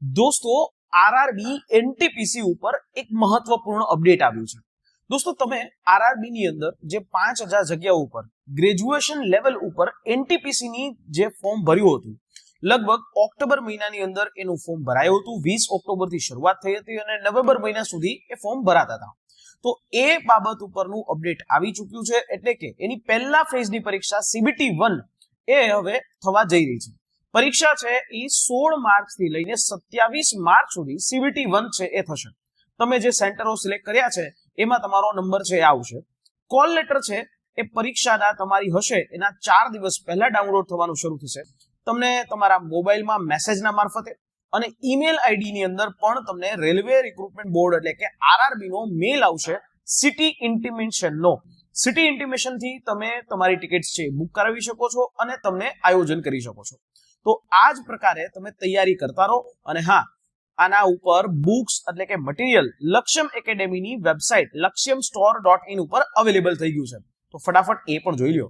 દોસ્તો RRB NTPC ઉપર એક મહત્વપૂર્ણ અપડેટ આવ્યું છે. દોસ્તો તમે આરઆરબી ની અંદર જે 5000 જગ્યાઓ ઉપર ગ્રેજ્યુએશન લેવલ ઉપર એનટીપીસી ની જે ફોર્મ ભર્યું હતું, લગભગ ઓક્ટોબર મહિનાની અંદર એનું ફોર્મ ભરાયું હતું. 20 ઓક્ટોબર થી શરૂઆત થઈ હતી અને નવેમ્બર મહિના સુધી એ ફોર્મ ભરાતા હતા. તો એ બાબત ઉપરનું અપડેટ આવી ચૂક્યું છે, એટલે કે એની પહેલા ફેઝની પરીક્ષા CBT 1 એ હવે થવા જઈ રહી છે. પરીક્ષા છે એ 16 માર્ચ થી લઈને 27 માર્ચ સુધી CBT 1 છે એ થશે. તમે જે સેન્ટરો સિલેક્ટ કર્યા છે એમાં તમારો નંબર છે એ આવશે. કોલ લેટર છે એ પરીક્ષાના તમારી હશે એના 4 દિવસ પહેલા ડાઉનલોડ થવાનું શરૂ થશે. તમને તમારા મોબાઈલમાં મેસેજના મારફતે અને ઈમેલ આઈડી ની અંદર પણ તમને રેલવે રિક્રુટમેન્ટ બોર્ડ એટલે કે આરઆરબી નો મેલ આવશે સિટી ઇન્ટિમેશન નો. સિટી ઇન્ટિમેશન થી તમે તમારી ટિકિટ્સ છે બુક કરાવી શકો છો અને તમને આયોજન કરી શકો છો. તો આ જ પ્રકારે તમે તૈયારી કરતા રહો. અને હા, આના ઉપર બુક્સ એટલે કે મટીરિયલ લક્ષ્યમ એકેડેમીની વેબસાઇટ lakshyamstore.in ઉપર અવેલેબલ થઈ ગયું છે. તો ફટાફટ એ પણ જોઈ લો.